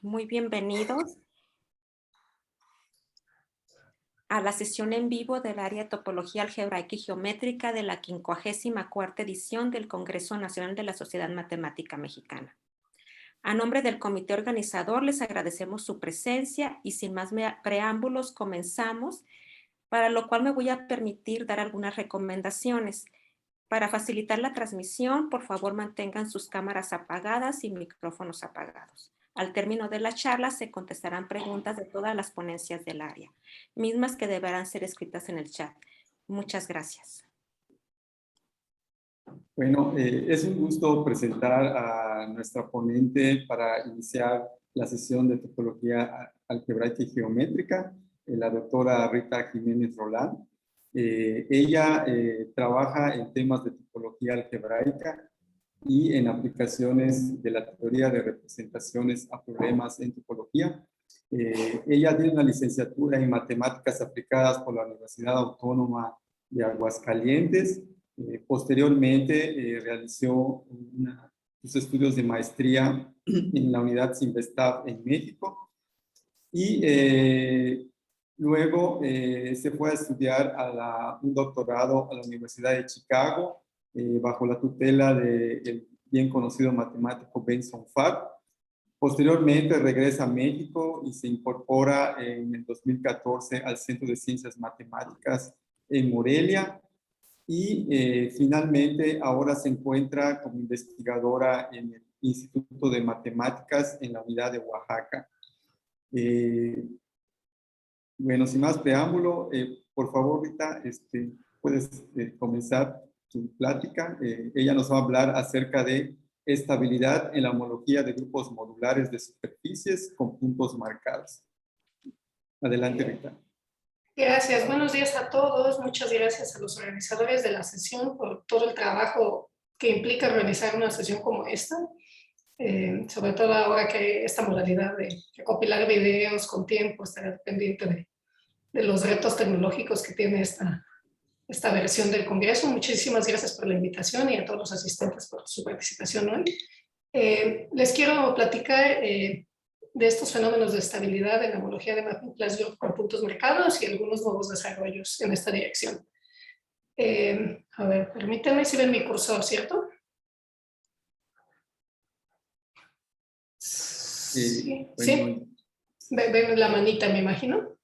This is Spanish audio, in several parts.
Muy bienvenidos a la sesión en vivo del área de Topología Algebraica y Geométrica de la 54ª edición del Congreso Nacional de la Sociedad Matemática Mexicana. A nombre del comité organizador les agradecemos su presencia y sin más preámbulos comenzamos, para lo cual me voy a permitir dar algunas recomendaciones. Para facilitar la transmisión, por favor mantengan sus cámaras apagadas y micrófonos apagados. Al término de la charla se contestarán preguntas de todas las ponencias del área, mismas que deberán ser escritas en el chat. Muchas gracias. Bueno, es un gusto presentar a nuestra ponente para iniciar la sesión de topología algebraica y geométrica, la doctora Rita Jiménez Roland. Ella trabaja en temas de topología algebraica y en aplicaciones de la teoría de representaciones a problemas en topología. Ella tiene una licenciatura en matemáticas aplicadas por la Universidad Autónoma de Aguascalientes. Posteriormente realizó sus estudios de maestría en la unidad Sinvestav en México y luego se fue a estudiar un doctorado a la Universidad de Chicago bajo la tutela del bien conocido matemático Benson Farr. Posteriormente regresa a México y se incorpora en el 2014 al Centro de Ciencias Matemáticas en Morelia. Y finalmente ahora se encuentra como investigadora en el Instituto de Matemáticas en la unidad de Oaxaca. Bueno, sin más preámbulo, por favor, Rita, puedes comenzar tu plática. Ella nos va a hablar acerca de estabilidad en la homología de grupos modulares de superficies con puntos marcados. Adelante, Rita. Gracias, buenos días a todos. Muchas gracias a los organizadores de la sesión por todo el trabajo que implica realizar una sesión como esta. Sobre todo ahora que esta modalidad de recopilar videos con tiempo, estar pendiente de los retos tecnológicos que tiene esta versión del Congreso. Muchísimas gracias por la invitación y a todos los asistentes por su participación hoy. Les quiero platicar de estos fenómenos de estabilidad en la homología de Mapping Class Group con puntos marcados y algunos nuevos desarrollos en esta dirección. A ver, permítanme si ven mi cursor, ¿cierto? Sí. Bueno, ¿Sí? ¿Ven la manita, me imagino?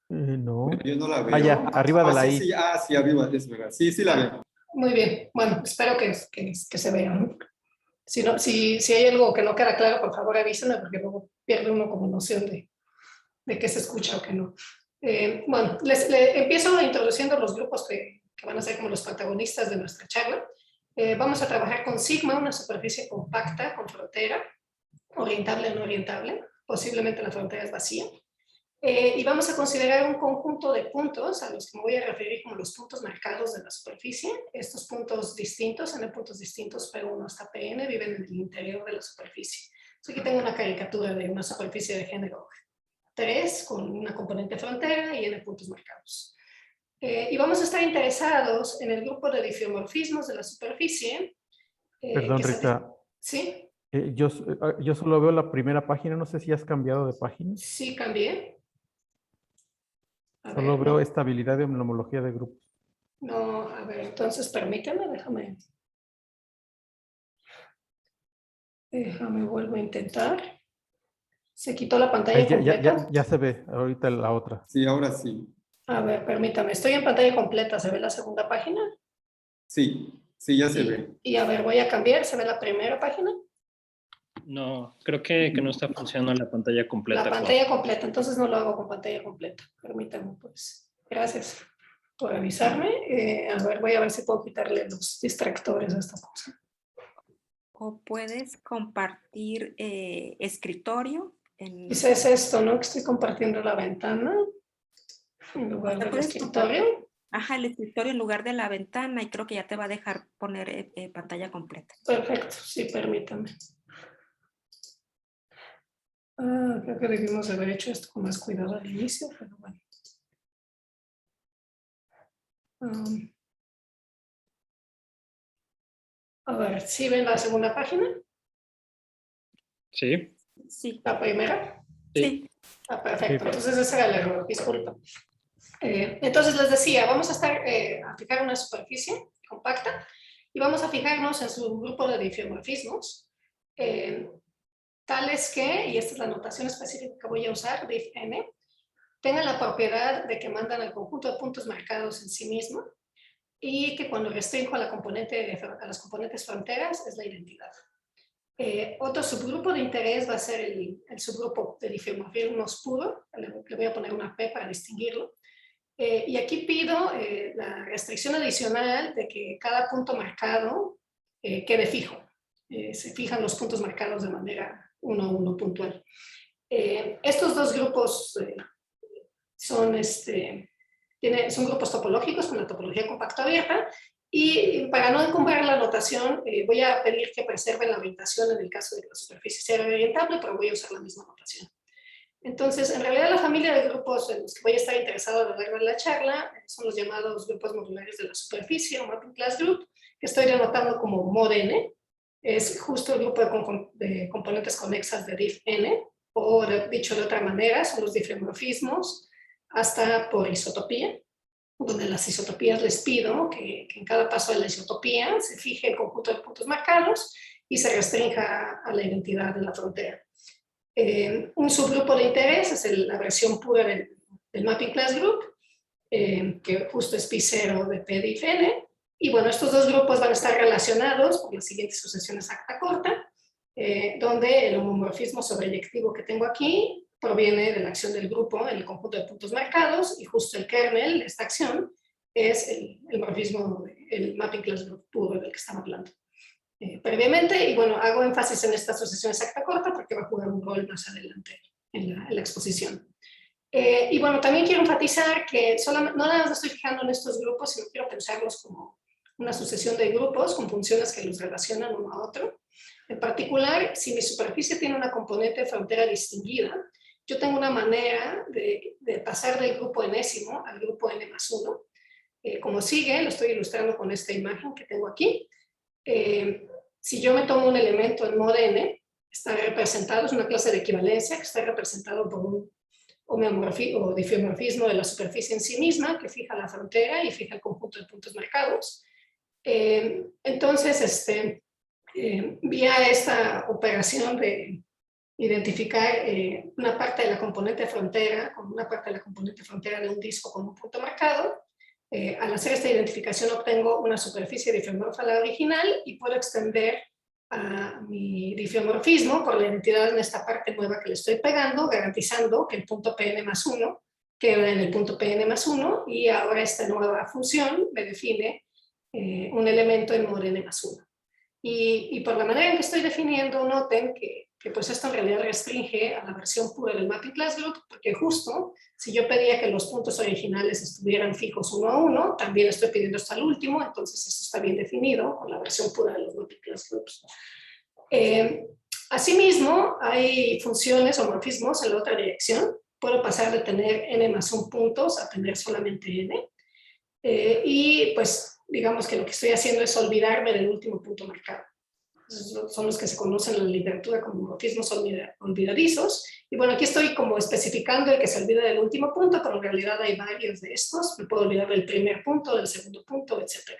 No. Bueno, yo no la veo. Ah, ya, arriba de la I. Sí, sí, arriba, es verdad. Sí, sí la veo. Muy bien, bueno, espero que se vea, ¿no? Si hay algo que no queda claro, por favor avísenme, porque luego pierde uno como noción de qué se escucha o qué no. Bueno, empiezo introduciendo los grupos que van a ser como los protagonistas de nuestra charla. Vamos a trabajar con sigma, una superficie compacta con frontera, orientable o no orientable, posiblemente la frontera es vacía. Y vamos a considerar un conjunto de puntos a los que me voy a referir como los puntos marcados de la superficie. Estos puntos distintos, n puntos distintos, P1 hasta Pn, viven en el interior de la superficie. Entonces aquí tengo una caricatura de una superficie de género 3 con una componente frontera y n puntos marcados. Y vamos a estar interesados en el grupo de difeomorfismos de la superficie. Perdón, Rita. ¿Sí? Yo solo veo la primera página, no sé si has cambiado de página. Sí, cambié. Solo veo estabilidad en la homología de grupos. No, a ver, entonces permíteme, déjame vuelvo a intentar. Se quitó la pantalla completa. Ya se ve ahorita la otra. Sí, ahora sí. A ver, permítame, estoy en pantalla completa, ¿se ve la segunda página? Sí, sí, ya se ve. Y a ver, voy a cambiar, ¿se ve la primera página? No, creo que no está funcionando la pantalla completa. La pantalla completa, entonces no lo hago con pantalla completa. Permítame, pues. Gracias por avisarme. A ver, voy a ver si puedo quitarle los distractores a esta cosa. O puedes compartir escritorio. Quizás es esto, ¿no? Que estoy compartiendo la ventana en lugar del escritorio. Ajá, el escritorio en lugar de la ventana y creo que ya te va a dejar poner pantalla completa. Perfecto, sí, permítame. Creo que debimos haber hecho esto con más cuidado al inicio, pero bueno. A ver, ¿sí ven la segunda página? Sí. Sí. ¿La primera? Sí. Perfecto. Sí. Entonces ese era el error, disculpa. Entonces les decía, vamos a fijar una superficie compacta y vamos a fijarnos en su grupo de difeomorfismos, tales que, y esta es la notación específica que voy a usar, diff n, tengan la propiedad de que mandan al conjunto de puntos marcados en sí mismo y que cuando restringo a las componentes fronteras es la identidad. Otro subgrupo de interés va a ser el subgrupo de difeomorfismos puro, le voy a poner una P para distinguirlo. Y aquí pido la restricción adicional de que cada punto marcado quede fijo. Se fijan los puntos marcados de manera 1 a 1 puntual. Estos dos grupos son grupos topológicos con la topología compacto abierta. Y para no encumbrar la notación, voy a pedir que preserven la orientación en el caso de que la superficie sea orientable, pero voy a usar la misma notación. Entonces, en realidad la familia de grupos en los que voy a estar interesado a lo largo de la charla son los llamados grupos modulares de la superficie o Mapping Class Group, que estoy denotando como mod n. Es justo el grupo de componentes conexas de diff n, o dicho de otra manera, son los difeomorfismos hasta por isotopía, donde las isotopías les pido que en cada paso de la isotopía se fije el conjunto de puntos marcados y se restrinja a la identidad de la frontera. Un subgrupo de interés es la versión pura del Mapping Class Group, que justo es P0 de P diff n. Y bueno, estos dos grupos van a estar relacionados por las siguientes sucesiones acta corta, donde el homomorfismo sobreyectivo que tengo aquí proviene de la acción del grupo en el conjunto de puntos marcados, y justo el kernel de esta acción es el morfismo, el Mapping Class Group puro del que estamos hablando. Previamente, y bueno, hago énfasis en esta sucesión exacta corta porque va a jugar un rol más adelante en la exposición. Y bueno, también quiero enfatizar que no nada más estoy fijando en estos grupos, sino quiero pensarlos como una sucesión de grupos con funciones que los relacionan uno a otro. En particular, si mi superficie tiene una componente frontera distinguida, yo tengo una manera de pasar del grupo enésimo al grupo n más 1. Como sigue, lo estoy ilustrando con esta imagen que tengo aquí. Si yo me tomo un elemento en mod n, está representado, es una clase de equivalencia que está representado por un homeomorfismo o difeomorfismo de la superficie en sí misma, que fija la frontera y fija el conjunto de puntos marcados. Entonces, vía esta operación de identificar una parte de la componente frontera con una parte de la componente frontera de un disco con un punto marcado, al hacer esta identificación obtengo una superficie difeomorfa a la original y puedo extender a mi difeomorfismo por la identidad en esta parte nueva que le estoy pegando, garantizando que el punto Pn más 1 queda en el punto Pn más 1, y ahora esta nueva función me define un elemento en mod n más 1. Y por la manera en que estoy definiendo, noten que pues esto en realidad restringe a la versión pura del Mapping Class Group, porque justo si yo pedía que los puntos originales estuvieran fijos 1 a 1, también estoy pidiendo esto al último, entonces esto está bien definido con la versión pura de los Mapping Class Groups. Asimismo, hay funciones o morfismos en la otra dirección. Puedo pasar de tener n más 1 puntos a tener solamente n. Y pues digamos que lo que estoy haciendo es olvidarme del último punto marcado. Son los que se conocen en la literatura como morfismos olvidadizos. Y bueno, aquí estoy como especificando el que se olvida del último punto, pero en realidad hay varios de estos. Me puedo olvidar del primer punto, del segundo punto, etc.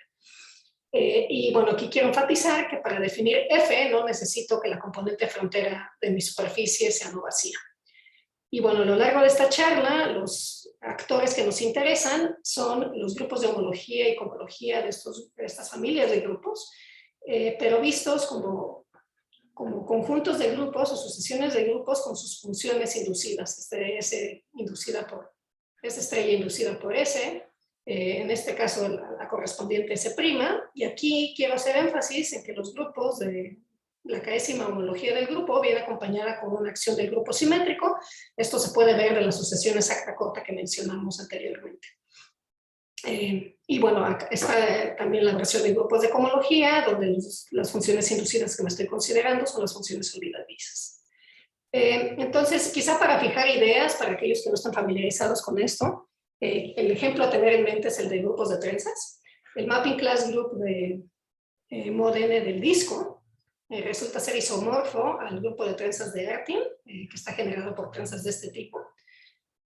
Y bueno, aquí quiero enfatizar que para definir F no necesito que la componente frontera de mi superficie sea no vacía. Y bueno, a lo largo de esta charla, los actores que nos interesan son los grupos de homología y cohomología de estas familias de grupos, pero vistos como conjuntos de grupos o sucesiones de grupos con sus funciones inducidas. S inducida por esta estrella inducida por S, en este caso la correspondiente S', y aquí quiero hacer énfasis en que los grupos de la késima homología del grupo viene acompañada con una acción del grupo simétrico. Esto se puede ver de la sucesión exacta corta que mencionamos anteriormente. Y bueno, acá está también la versión de grupos de cohomología, donde las funciones inducidas que me estoy considerando son las funciones olvidadizas. Entonces, quizá para fijar ideas, para aquellos que no están familiarizados con esto, el ejemplo a tener en mente es el de grupos de trenzas. El Mapping Class Group de mod n del disco resulta ser isomorfo al grupo de trenzas de Artin, que está generado por trenzas de este tipo,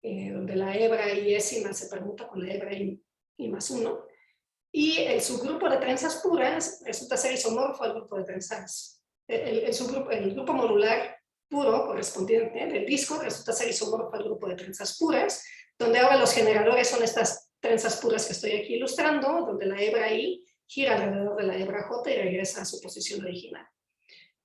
donde la hebra iésima se permuta con la hebra I más 1. Y el subgrupo de trenzas puras resulta ser isomorfo al grupo de trenzas. El grupo modular puro correspondiente del disco resulta ser isomorfo al grupo de trenzas puras, donde ahora los generadores son estas trenzas puras que estoy aquí ilustrando, donde la hebra I gira alrededor de la hebra J y regresa a su posición original.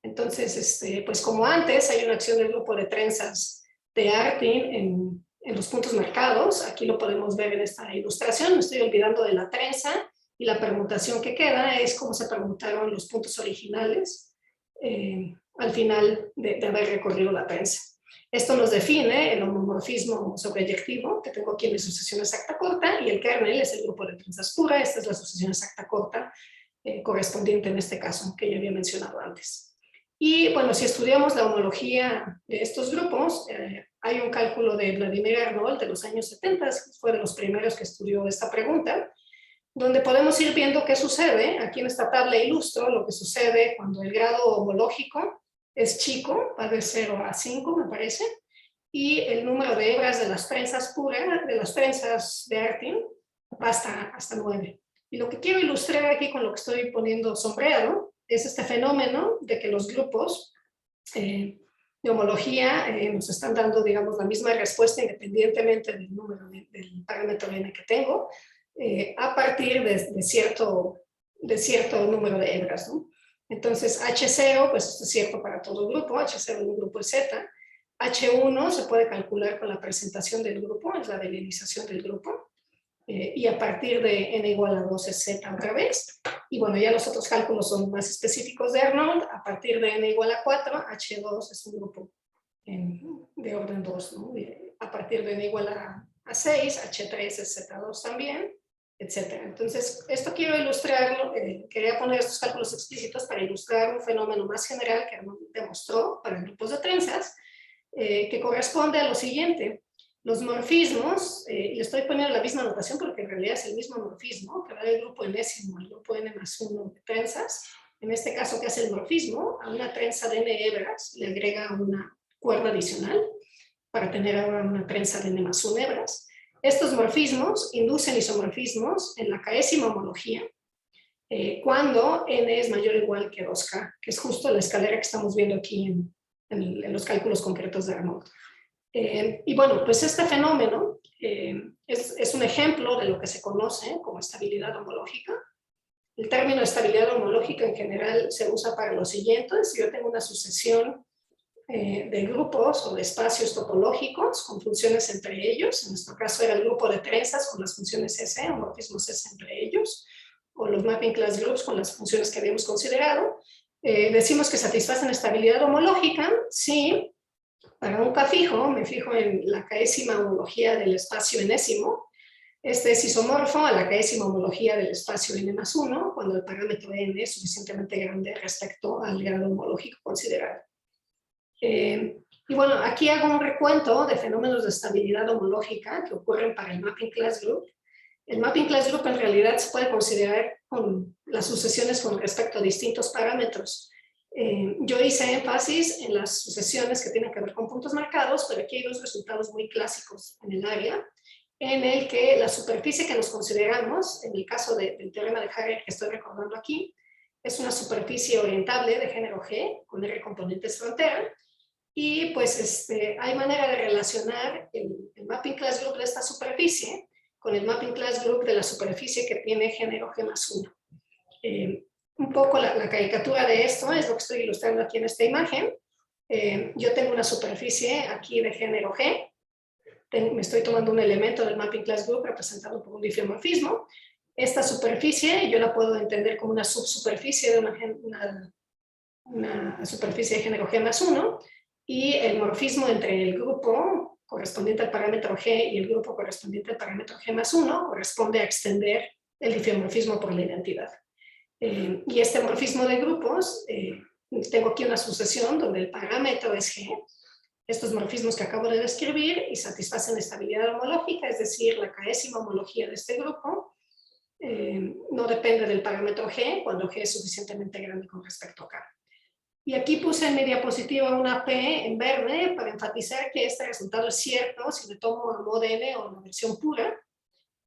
Entonces, pues como antes hay una acción del grupo de trenzas de Artin en los puntos marcados, aquí lo podemos ver en esta ilustración, me estoy olvidando de la trenza, y la permutación que queda es cómo se permutaron los puntos originales al final de haber recorrido la trenza. Esto nos define el homomorfismo sobreyectivo que tengo aquí en mi sucesión exacta corta, y el kernel es el grupo de trenzas pura. Esta es la sucesión exacta corta correspondiente en este caso que ya había mencionado antes. Y bueno, si estudiamos la homología de estos grupos, hay un cálculo de Vladimir Arnold de los años 70, fue de los primeros que estudió esta pregunta, donde podemos ir viendo qué sucede. Aquí en esta tabla ilustro lo que sucede cuando el grado homológico es chico, va de 0 a 5, me parece, y el número de hebras de las trenzas puras, de las trenzas de Artin, va hasta 9. Y lo que quiero ilustrar aquí con lo que estoy poniendo sombreado es este fenómeno de que los grupos de homología nos están dando, digamos, la misma respuesta independientemente del número del parámetro n que tengo, a partir de cierto número de hebras, ¿no? Entonces, H0, pues esto es cierto para todo grupo, H0 en un grupo es Z. H1 se puede calcular con la presentación del grupo, es la delinización del grupo, y a partir de n igual a 2 es Z otra vez. Y bueno, ya los otros cálculos son más específicos de Arnold. A partir de n igual a 4, H2 es un grupo de orden 2, ¿no? A partir de n igual a 6, H3 es Z2 también, etcétera. Entonces, esto quiero ilustrarlo, quería poner estos cálculos explícitos para ilustrar un fenómeno más general que Arnold demostró para grupos de trenzas, que corresponde a lo siguiente. Los morfismos, y estoy poniendo la misma notación porque en realidad es el mismo morfismo, que va del grupo enésimo al grupo n más 1 de trenzas. En este caso, ¿qué hace el morfismo? A una trenza de n hebras le agrega una cuerda adicional para tener ahora una trenza de n más 1 hebras. Estos morfismos inducen isomorfismos en la késima homología cuando n es mayor o igual que 2k, que es justo la escalera que estamos viendo aquí en los cálculos concretos de Arnold. Y bueno, pues este fenómeno es un ejemplo de lo que se conoce como estabilidad homológica. El término estabilidad homológica en general se usa para lo siguiente: si yo tengo una sucesión de grupos o de espacios topológicos con funciones entre ellos, en nuestro caso era el grupo de trenzas con las funciones S, homorfismos S entre ellos, o los mapping class groups con las funciones que habíamos considerado, decimos que satisfacen estabilidad homológica si para un K fijo me fijo en la késima homología del espacio enésimo. Este es isomorfo a la késima homología del espacio n más 1 cuando el parámetro n es suficientemente grande respecto al grado homológico considerado. Y bueno, aquí hago un recuento de fenómenos de estabilidad homológica que ocurren para el mapping class group. El mapping class group en realidad se puede considerar con las sucesiones con respecto a distintos parámetros. Yo hice énfasis en las sucesiones que tienen que ver con puntos marcados, pero aquí hay dos resultados muy clásicos en el área, en el que la superficie que nos consideramos, en el caso del teorema de Harrer que estoy recordando aquí, es una superficie orientable de género G, con R componentes frontera, y pues hay manera de relacionar el mapping class group de esta superficie con el mapping class group de la superficie que tiene género G más 1. Un poco la caricatura de esto es lo que estoy ilustrando aquí en esta imagen. Yo tengo una superficie aquí de género G. Me estoy tomando un elemento del mapping class group representado por un difeomorfismo. Esta superficie yo la puedo entender como una subsuperficie de una superficie de género G más 1, y el morfismo entre el grupo correspondiente al parámetro G y el grupo correspondiente al parámetro G más 1 corresponde a extender el difeomorfismo por la identidad. Y este morfismo de grupos, tengo aquí una sucesión donde el parámetro es G, estos morfismos que acabo de describir, y satisfacen estabilidad homológica, es decir, la késima homología de este grupo no depende del parámetro G cuando G es suficientemente grande con respecto a K. Y aquí puse en mi diapositiva una P en verde para enfatizar que este resultado es cierto si le tomo a ModN o la versión pura,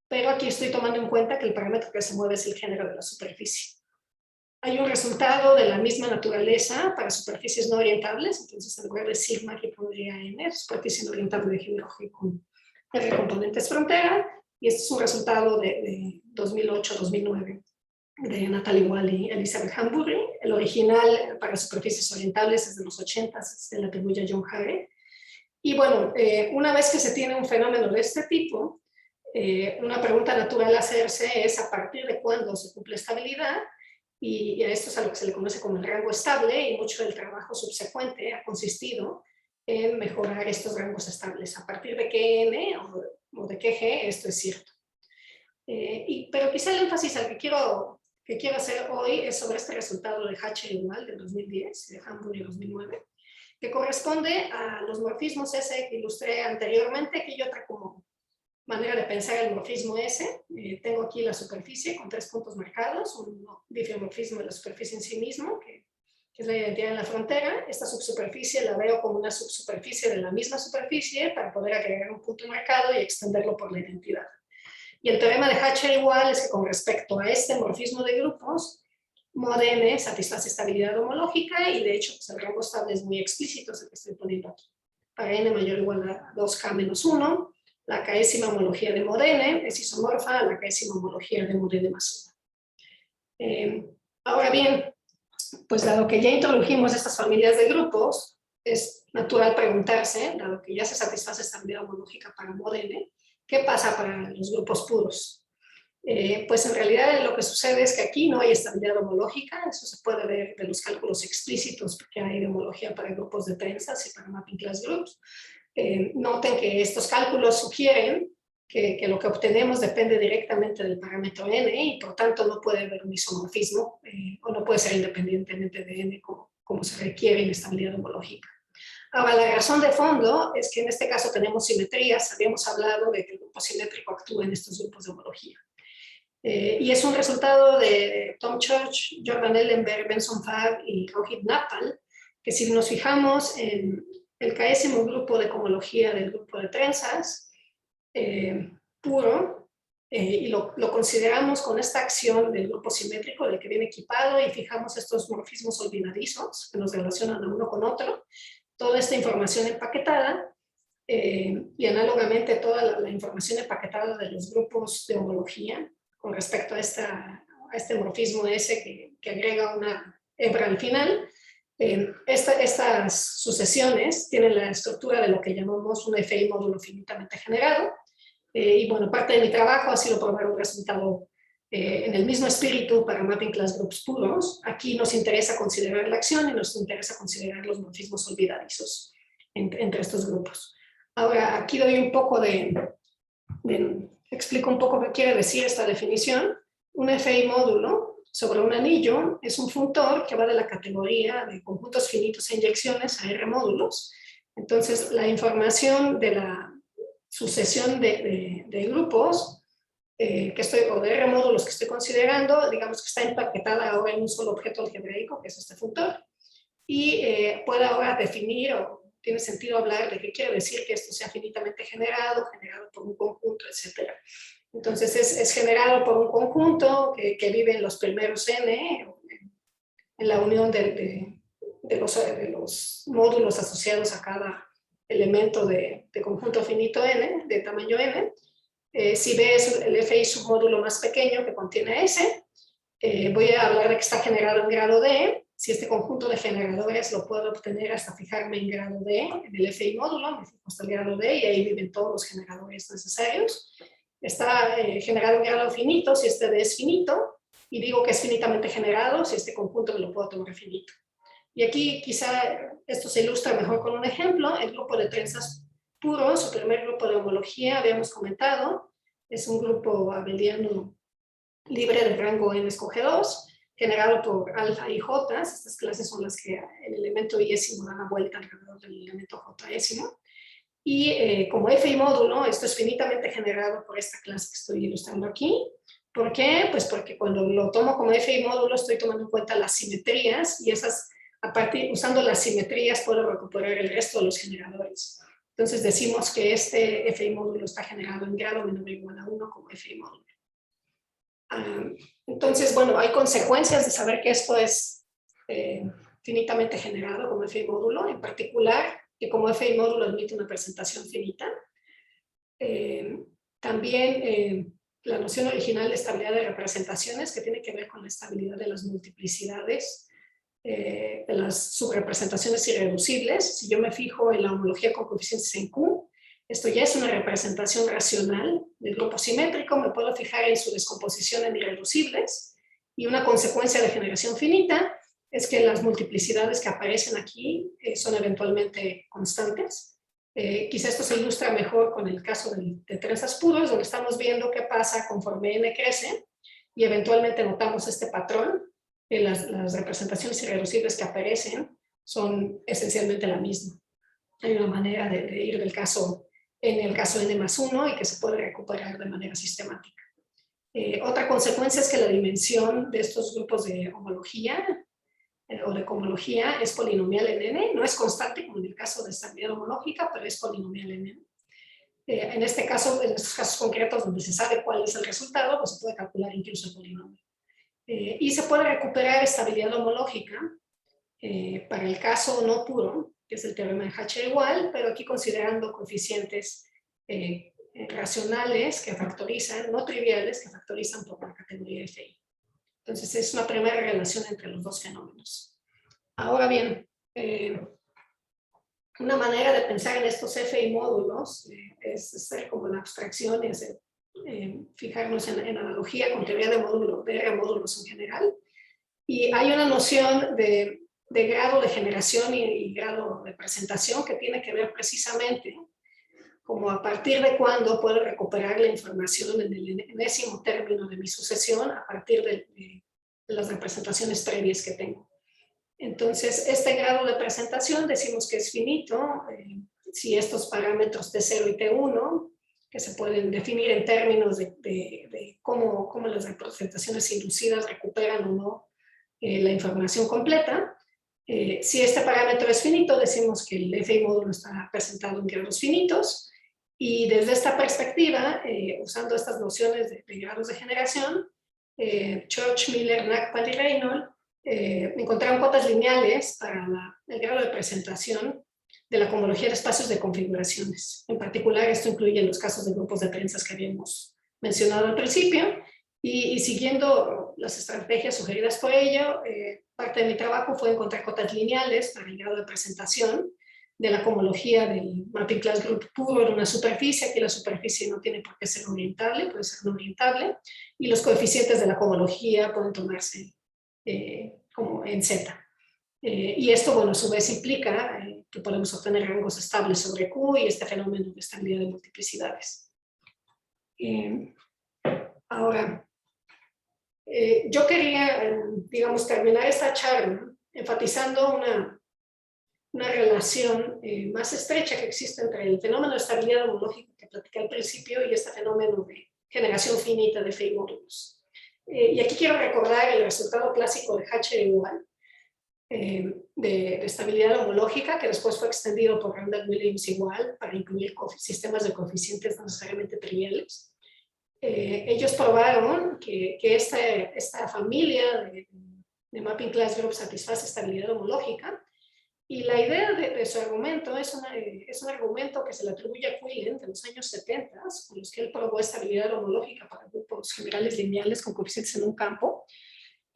pero aquí estoy tomando en cuenta que el parámetro que se mueve es el género de la superficie. Hay un resultado de la misma naturaleza para superficies no orientables, entonces en lugar de sigma aquí pondría n, superficie no orientable de género G con R componentes frontera, y este es un resultado de 2008-2009 de Natalie Wall y Elizabeth Hamburry. El original para superficies orientables es de los 80, se le atribuye a John Hare. Y bueno, una vez que se tiene un fenómeno de este tipo, una pregunta natural a hacerse es a partir de cuándo se cumple estabilidad, y a esto es a lo que se le conoce como el rango estable, y mucho del trabajo subsecuente ha consistido en mejorar estos rangos estables. A partir de qué n o de qué g esto es cierto. Pero quizá el énfasis al que quiero hacer hoy es sobre este resultado de Hatcher y Wall del 2010 y de Hamburg de 2009, que corresponde a los morfismos S que ilustré anteriormente, que hay otra como manera de pensar el morfismo S. Tengo aquí la superficie con 3 puntos marcados, un difeomorfismo de la superficie en sí mismo, que es la identidad en la frontera. Esta subsuperficie la veo como una subsuperficie de la misma superficie para poder agregar un punto marcado y extenderlo por la identidad. Y el teorema de Hatcher y Wall es que con respecto a este morfismo de grupos, mod n satisface estabilidad homológica, y de hecho pues, el rango estable es muy explícito, es el que estoy poniendo aquí. Para n mayor o igual a 2k menos 1, la késima homología de mod n es isomorfa a la késima homología de mod n más 1. Ahora bien, pues dado que ya introdujimos estas familias de grupos, es natural preguntarse, dado que ya se satisface estabilidad homológica para mod n, ¿qué pasa para los grupos puros? Pues en realidad lo que sucede es que aquí no hay estabilidad homológica. Eso se puede ver de los cálculos explícitos que hay de homología para grupos de trenzas y para mapping class groups. Noten que estos cálculos sugieren que lo que obtenemos depende directamente del parámetro n, y por tanto no puede haber un isomorfismo o no puede ser independientemente de n como se requiere en estabilidad homológica. Ahora, la razón de fondo es que en este caso tenemos simetrías. Habíamos hablado de que el grupo simétrico actúa en estos grupos de homología. Y es un resultado de Tom Church, Jordan Ellenberg, Benson Fab y Rohit Napal, que si nos fijamos en el késimo grupo de cohomología del grupo de trenzas puro, y lo consideramos con esta acción del grupo simétrico del que viene equipado, y fijamos estos morfismos olvidadizos que nos relacionan a uno con otro, toda esta información empaquetada, y análogamente toda la información empaquetada de los grupos de homología con respecto a este morfismo S que agrega una hebra al final. Estas sucesiones tienen la estructura de lo que llamamos un FI módulo finitamente generado, y bueno, parte de mi trabajo ha sido probar un resultado en el mismo espíritu para mapping class groups puros. Aquí nos interesa considerar la acción y nos interesa considerar los morfismos olvidadizos entre estos grupos. Ahora, aquí doy un poco explico un poco qué quiere decir esta definición. Un FI módulo sobre un anillo es un funtor que va de la categoría de conjuntos finitos e inyecciones a R módulos. Entonces, la información de la sucesión de grupos o de R módulos que estoy considerando, digamos que está empaquetada ahora en un solo objeto algebraico, que es este funtor, y puede ahora definir, o tiene sentido hablar de qué quiere decir que esto sea finitamente generado por un conjunto, etc. Entonces es generado por un conjunto que vive en los primeros n, en la unión de los módulos asociados a cada elemento de conjunto finito n, de tamaño n. Si ves el FI submódulo más pequeño que contiene S, voy a hablar de que está generado en grado D. Si este conjunto de generadores lo puedo obtener hasta fijarme en grado D, en el FI módulo, me fijo hasta el grado D y ahí viven todos los generadores necesarios. Está generado en grado finito si este D es finito, y digo que es finitamente generado si este conjunto me lo puedo tomar finito. Y aquí quizá esto se ilustra mejor con un ejemplo. El grupo de trenzas puros, su primer grupo de homología, habíamos comentado, es un grupo abeliano libre de rango n escoge 2, generado por alfa y j. Estas clases son las que el elemento iésimo da la vuelta alrededor del elemento jésimo. Y como FI módulo, esto es finitamente generado por esta clase que estoy ilustrando aquí. ¿Por qué? Pues porque cuando lo tomo como FI módulo estoy tomando en cuenta las simetrías, y esas usando las simetrías, puedo recuperar el resto de los generadores. Entonces decimos que este FI módulo está generado en grado menor o igual a 1 como FI módulo. Entonces, bueno, hay consecuencias de saber que esto es finitamente generado como FI módulo, en particular que como FI módulo admite una presentación finita. También la noción original de estabilidad de representaciones, que tiene que ver con la estabilidad de las multiplicidades, de las subrepresentaciones irreducibles. Si yo me fijo en la homología con coeficientes en Q, esto ya es una representación racional del grupo simétrico, me puedo fijar en su descomposición en irreducibles, y una consecuencia de generación finita es que las multiplicidades que aparecen aquí son eventualmente constantes. Quizá esto se ilustra mejor con el caso de trenzas puros, donde estamos viendo qué pasa conforme n crece, y eventualmente notamos este patrón. Las representaciones irreducibles que aparecen son esencialmente la misma. Hay una manera de ir del caso en el caso n+1 y que se puede recuperar de manera sistemática. Otra consecuencia es que la dimensión de estos grupos de homología o de cohomología es polinomial en n, no es constante como en el caso de estabilidad homológica, pero es polinomial en n. En este caso, en estos casos concretos donde se sabe cuál es el resultado, pues se puede calcular incluso el polinomio. Y se puede recuperar estabilidad homológica para el caso no puro, que es el teorema de H igual, pero aquí considerando coeficientes racionales que factorizan, no triviales, que factorizan por la categoría FI. Entonces es una primera relación entre los dos fenómenos. Ahora bien, una manera de pensar en estos FI módulos es hacer como la abstracción y hacer, fijarnos en analogía con teoría de módulos en general. Y hay una noción de grado de generación y grado de presentación que tiene que ver precisamente como a partir de cuándo puedo recuperar la información en el enésimo término de mi sucesión a partir de las representaciones previas que tengo. Entonces, este grado de presentación decimos que es finito si estos parámetros T0 y T1, que se pueden definir en términos de cómo las representaciones inducidas recuperan o no la información completa. Si este parámetro es finito, decimos que el FI módulo está presentado en grados finitos, y desde esta perspectiva, usando estas nociones de grados de generación, Church, Miller, Nakpal y Reynolds encontraron cotas lineales para el grado de presentación de la cohomología de espacios de configuraciones. En particular, esto incluye los casos de grupos de trenzas que habíamos mencionado al principio, y siguiendo las estrategias sugeridas por ello, parte de mi trabajo fue encontrar cotas lineales para el grado de presentación de la cohomología del mapping class group puro en una superficie. Aquí la superficie no tiene por qué ser orientable, puede ser no orientable, y los coeficientes de la cohomología pueden tomarse como en Z. Y esto, bueno, a su vez implica que podemos obtener rangos estables sobre Q y este fenómeno de estabilidad de multiplicidades. Ahora, yo quería, digamos, terminar esta charla enfatizando una relación más estrecha que existe entre el fenómeno de estabilidad homológica que platicé al principio y este fenómeno de generación finita de FI módulos. Y aquí quiero recordar el resultado clásico de H igual, de estabilidad homológica, que después fue extendido por Randall-Williams igual para incluir sistemas de coeficientes no necesariamente triviales. Ellos probaron que esta familia de mapping class group satisface estabilidad homológica. Y la idea de su argumento es un argumento que se le atribuye a Quillen de los años 70, con los que él probó estabilidad homológica para grupos generales lineales con coeficientes en un campo.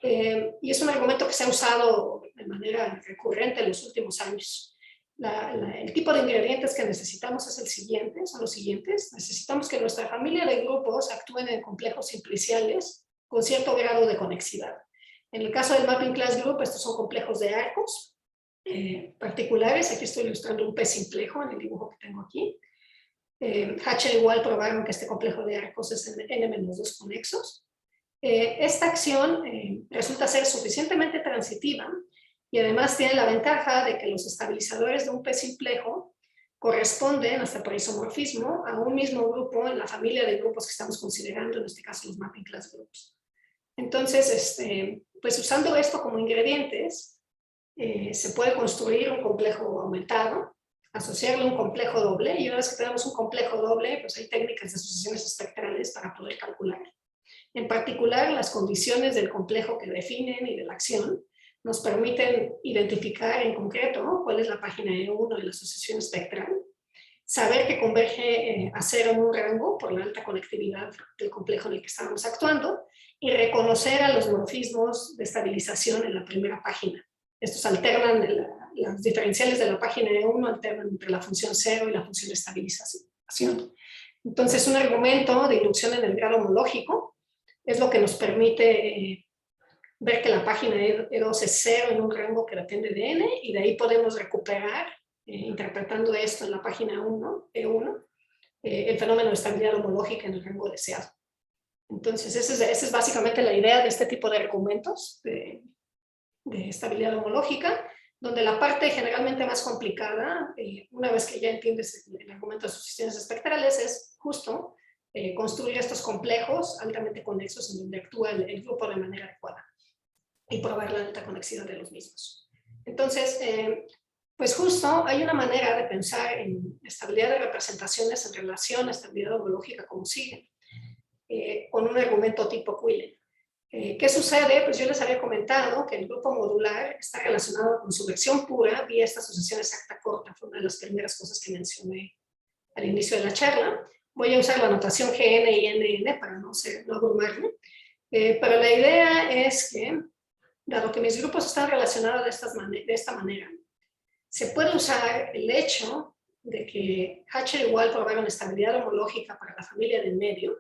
Y es un argumento que se ha usado de manera recurrente en los últimos años. El tipo de ingredientes que necesitamos son los siguientes. Necesitamos que nuestra familia de grupos actúen en complejos simpliciales con cierto grado de conexidad. En el caso del mapping class group, estos son complejos de arcos particulares. Aquí estoy ilustrando un P simplejo en el dibujo que tengo aquí. H igual probaron que este complejo de arcos es en n-2 conexos. Esta acción resulta ser suficientemente transitiva y además tiene la ventaja de que los estabilizadores de un P simplejo corresponden hasta por isomorfismo a un mismo grupo en la familia de grupos que estamos considerando, en este caso los mapping class groups. Entonces, pues usando esto como ingredientes, se puede construir un complejo aumentado, asociarle un complejo doble, y una vez que tenemos un complejo doble, pues hay técnicas de asociaciones espectrales para poder calcular. En particular, las condiciones del complejo que definen y de la acción nos permiten identificar en concreto, ¿no?, cuál es la página E1 de la asociación espectral, saber que converge a cero en un rango por la alta conectividad del complejo en el que estamos actuando, y reconocer a los morfismos de estabilización en la primera página. Estos alternan, las diferenciales de la página E1 alternan entre la función 0 y la función de estabilización. Entonces, un argumento de inducción en el grado homológico es lo que nos permite ver que la página E2 es 0 en un rango que depende de n, y de ahí podemos recuperar, interpretando esto en la página E1, el fenómeno de estabilidad homológica en el rango deseado. Entonces, esa es básicamente la idea de este tipo de argumentos de estabilidad homológica, donde la parte generalmente más complicada, una vez que ya entiendes el argumento de asociaciones espectrales, es justo construir estos complejos altamente conexos en donde actúa el grupo de manera adecuada y probar la alta conexidad de los mismos. Entonces, pues justo hay una manera de pensar en estabilidad de representaciones en relación a estabilidad homológica como sigue, con un argumento tipo Quillen. ¿Qué sucede? Pues yo les había comentado que el grupo modular está relacionado con su versión pura vía esta asociación exacta corta. Fue una de las primeras cosas que mencioné al inicio de la charla. Voy a usar la notación GN y NN para no abrumarme. Pero la idea es que, dado que mis grupos están relacionados de esta manera, se puede usar el hecho de que H igual provee una estabilidad homológica para la familia del medio,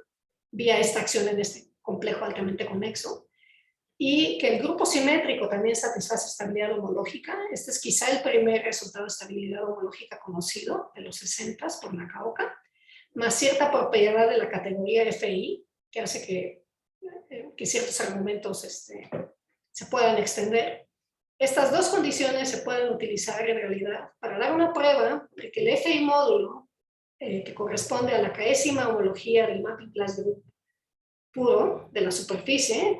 vía esta acción en este complejo altamente conexo, y que el grupo simétrico también satisface estabilidad homológica. Este es quizá el primer resultado de estabilidad homológica conocido de los 60s por Nakaoka, más cierta propiedad de la categoría FI, que hace que ciertos argumentos se puedan extender. Estas dos condiciones se pueden utilizar en realidad para dar una prueba de que el FI módulo, que corresponde a la késima homología del mapping class group puro de la superficie,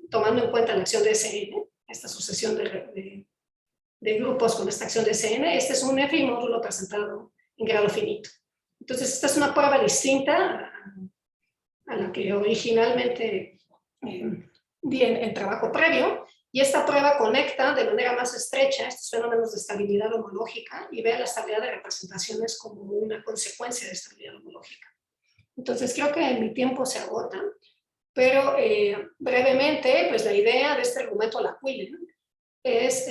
tomando en cuenta la acción de SN, esta sucesión de grupos con esta acción de SN, este es un FI módulo presentado en grado finito. Entonces, esta es una prueba distinta a la que originalmente di en trabajo previo, y esta prueba conecta de manera más estrecha estos fenómenos de estabilidad homológica y ve a la estabilidad de representaciones como una consecuencia de estabilidad homológica. Entonces, creo que mi tiempo se agota, pero brevemente, pues la idea de este argumento a la Quillen es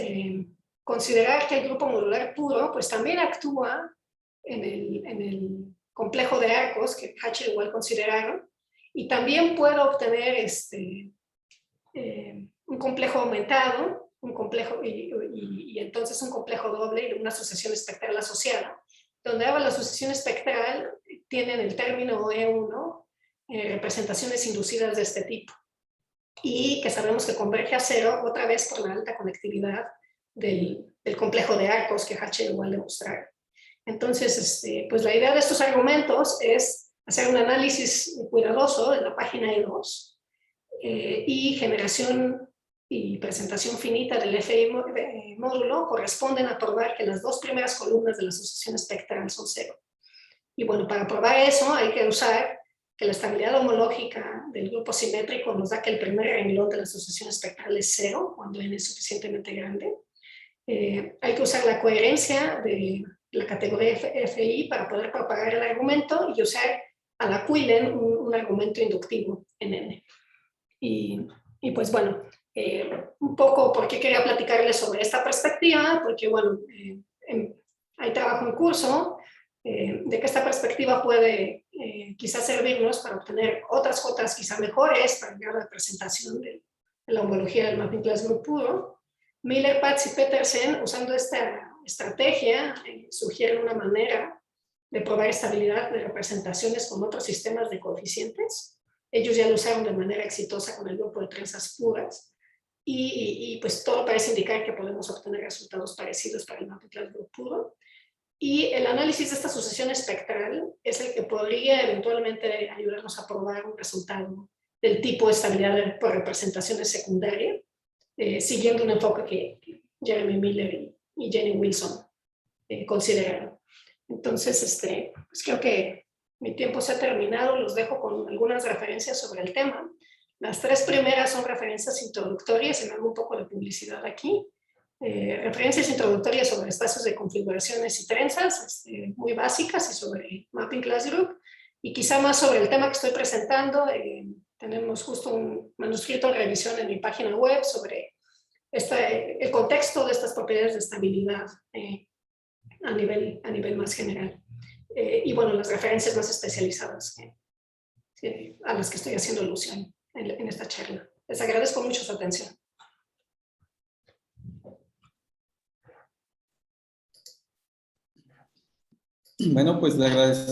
considerar que el grupo modular puro pues también actúa en el complejo de arcos que Hatcher igual consideraron, y también puedo obtener un complejo aumentado, un complejo y entonces un complejo doble y una asociación espectral asociada, donde ahora la asociación espectral tienen el término E1 representaciones inducidas de este tipo, y que sabemos que converge a cero otra vez por la alta conectividad del complejo de arcos que Hatcher igual demostraron. Entonces, pues la idea de estos argumentos es hacer un análisis cuidadoso de la página E2 y generación y presentación finita del FI módulo corresponden a probar que las dos primeras columnas de la asociación espectral son cero. Y bueno, para probar eso hay que usar que la estabilidad homológica del grupo simétrico nos da que el primer renglón de la asociación espectral es cero cuando n es suficientemente grande. Hay que usar la coherencia de la categoría FI para poder propagar el argumento y usar a la Quillen un argumento inductivo en n. Y pues bueno, un poco por qué quería platicarles sobre esta perspectiva, porque bueno, hay trabajo en curso de que esta perspectiva puede quizás servirnos para obtener otras Jotas quizá mejores para llegar a la presentación de la homología del mapping class group puro. Miller, Patz y Petersen, usando esta estrategia, sugieren una manera de probar estabilidad de representaciones con otros sistemas de coeficientes. Ellos ya lo usaron de manera exitosa con el grupo de trenzas puras, y pues todo parece indicar que podemos obtener resultados parecidos para el mapping class group puro. Y el análisis de esta sucesión espectral es el que podría eventualmente ayudarnos a probar un resultado del tipo de estabilidad por representaciones secundarias, siguiendo un enfoque que Jeremy Miller y Jenny Wilson consideraron. Entonces, pues creo que mi tiempo se ha terminado. Los dejo con algunas referencias sobre el tema. Las 3 primeras son referencias introductorias, y me hago un poco de publicidad aquí. Referencias introductorias sobre espacios de configuraciones y trenzas, muy básicas, y sobre Mapping Class Group, y quizá más sobre el tema que estoy presentando. Tenemos justo un manuscrito en revisión en mi página web sobre el contexto de estas propiedades de estabilidad a nivel más general. Y bueno, las referencias más especializadas a las que estoy haciendo alusión en esta charla. Les agradezco mucho su atención. Bueno, pues le agradezco